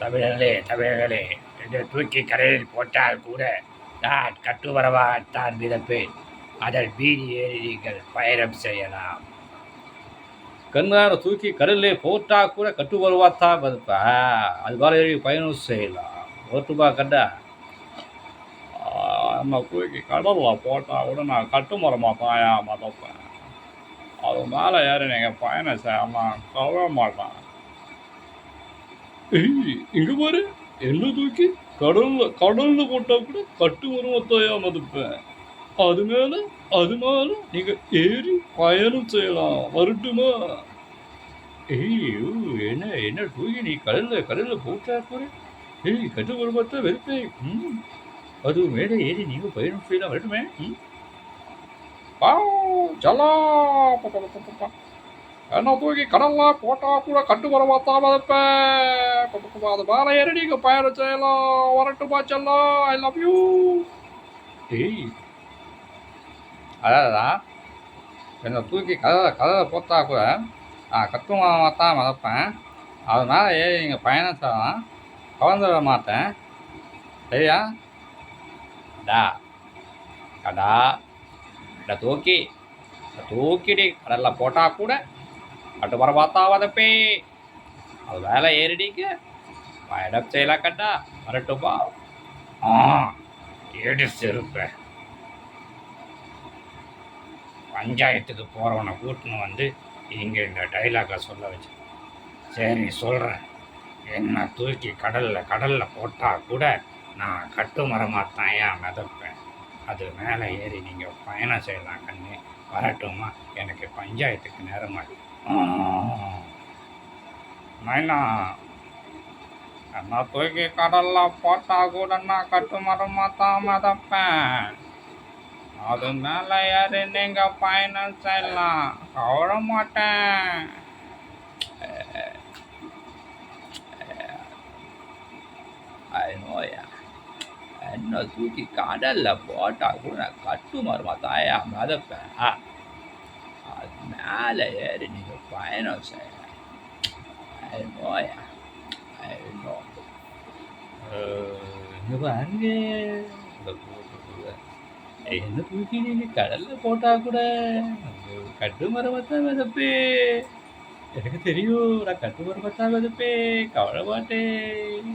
தமிழர்களே, இதை தூக்கி கரையில் போட்டால் கூட நான் கட்டுமரமாகத்தான் மிதப்பேன். அதன் மீறி ஏறி நீங்கள் பயணம் செய்யலாம். கண்ணார தூக்கி கடல்லே போட்டா கூட கட்டு வருவாத்தான் மதிப்பா. அது மாதிரி பயணம் செய்யலாம். ஓட்டுமா கண்டா நம்ம தூக்கி கடலில் போட்டால் கூட நான் கட்டு மரமாக தாயா மதப்பேன். அது மேலே ஏறி நீங்கள் பயணம் செய்யலாம். கவலை மாட்டேன். இங்கே பாரு, என்ன தூக்கி கடல்ல போட்டால் கூட கட்டு மரமாக தாயா மதிப்பேன். அது மேலே நீங்கள் ஏறி பயணம் செய்யலாம். வரட்டுமா? என்ன தூக்கி நீ கடல்ல போட்டா கூட கட்டு மரமாக வெறுப்பே. அது மேலே ஏறி நீங்கள் பயணம் செய்யலாம். வரட்டுமே? என்ன தூக்கி கடல்ல போட்டா கூட கட்டு மரமாத்தான் மதிப்பேன். அது மேலே ஏறி நீங்க பயணம் செய்யலாம். வரட்டுமா செல்லம்? I love you. அதான் என்னை தூக்கி கடலை போட்டா கூட கட்டு மரமாத்தான் மதிப்பேன். அது மேலே ஏறி நீங்கள் பயணம் செய்யலாம். கவர்ந்துட மாட்டேன். சரியா? கடா இந்த தூக்கிடி கடலில் போட்டால் கூட கட்டு மரம் பார்த்தா வதப்பே. அது வேலை ஏறிடிக்க பயணம் செய்யலாம். கண்டா வரட்டுப்பா. ஏடு செருப்ப பஞ்சாயத்துக்கு போகிறவனை கூட்டின்னு வந்து இங்கே இந்த டைலாக்கை சொல்ல வச்சு. சரி சொல்கிறேன். என்னை தூக்கி கடலில் போட்டால் கூட நான் கட்டு மரமாகத்தான் ஏன் மிதப்பேன். அது மேலே ஏறி நீங்கள் பயணம் செய்யலாம். கண்ணு வரட்டுமா? எனக்கு பஞ்சாயத்துக்கு நேரமாடி. மைனா, என்ன தூக்கி கடலில் போட்டால் கூட நான் கட்டு மரமாகத்தான் மிதப்பேன். அது மேலே ஏறி நீங்கள் பயணம் செய்யலாம். கவலை மாட்டேன். என்ன தூக்கி கடல்ல போட்டா கூட நான் கட்டு மரமா தாயா மதப்பேன். அது மேலே ஏறி நீங்க பயணம் செய்யலாம். இங்க பாருங்க, என்ன தூக்கி நீங்க கடல்ல போட்டா கூட கட்டு மரமாத்தான் மிதப்பே. எனக்கு தெரியும், நான் கட்டு மரமாத்தான் மிதப்பே. கவலை மாட்டேன்.